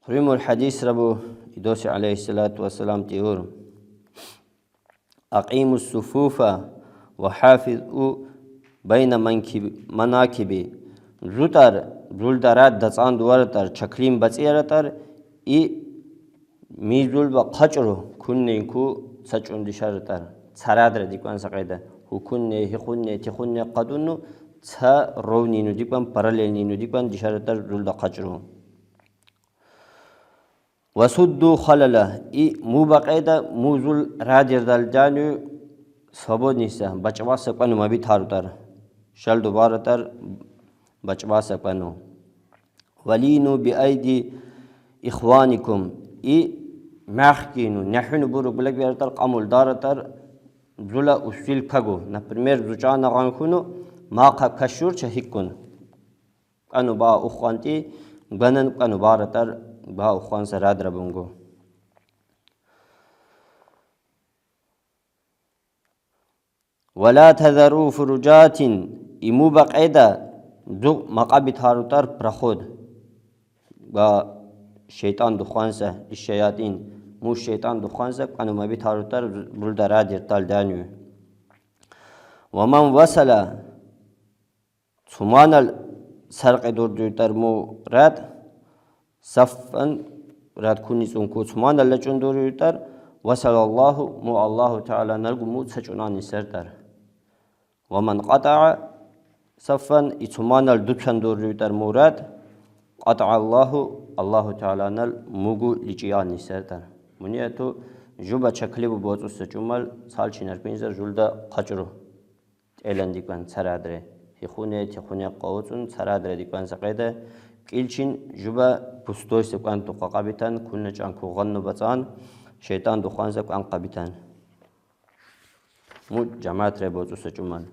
حرم الحديث ربو إدوس عليه الصلاة والسلام تيور أقيموا الصفوف وحافظوا بين مناكبي زوتر زولدارات دسان دوارتر چکلیم بسیارتر ای میزول با قچرو کنه کو سچون دیشارتر سرادر دیکوان سقیده هو کنه هخونه تخونه قدونو تا رونینو دیکوان پرالینینو دیکوان دیشارتر زول دا قچرو وسدو خلله ای مو بقیده موزول رادر دل جانو سبود نیسته بچواس کنو مبی تاروتر شل دوبارتر بچواس کنو ولینو بی ایدی إخوانكم محكينو نحن برو بلك بيرتر قامول دارتر زولا أسيل كغو نبرمير زوجانا غانكونو ما كشور شهيكون أنو با أخوانتي بنن أنو بارتر با أخوان سراد ربونغو ولا تذروا فرجات إمو بقعدا دو مقابي تاروتر برخود با شیطان دخوانسه الشیاطین مو شیطان دخوانسه کنو مبی تاروتر بلدرا دیرتال دانیو و من وصل ثمان سرق دور دیرتر مو رد صفن رد کنی سونکو ثمان لچون دور دیرتر وصل الله مو الله تعالی نرگو مو سچونانی سرتر و من قطع صفن ثمان دوچن دور دیرتر مو رد قطع الله تعالى نل موجو لجياني سرتر مني تو جوبا شكلي ببوتو سجمال سالشين أربعين جولدا قجرو إعلان ديكان سرادرة هخونة تخونة قوتون سرادرة ديكان سقيدة كيلشين جوبا بستوي سكان تقا قبيتان كنا جان كوغن بتان شيطان دخان سكان قبيتان مو جماعة ربوتو سجمال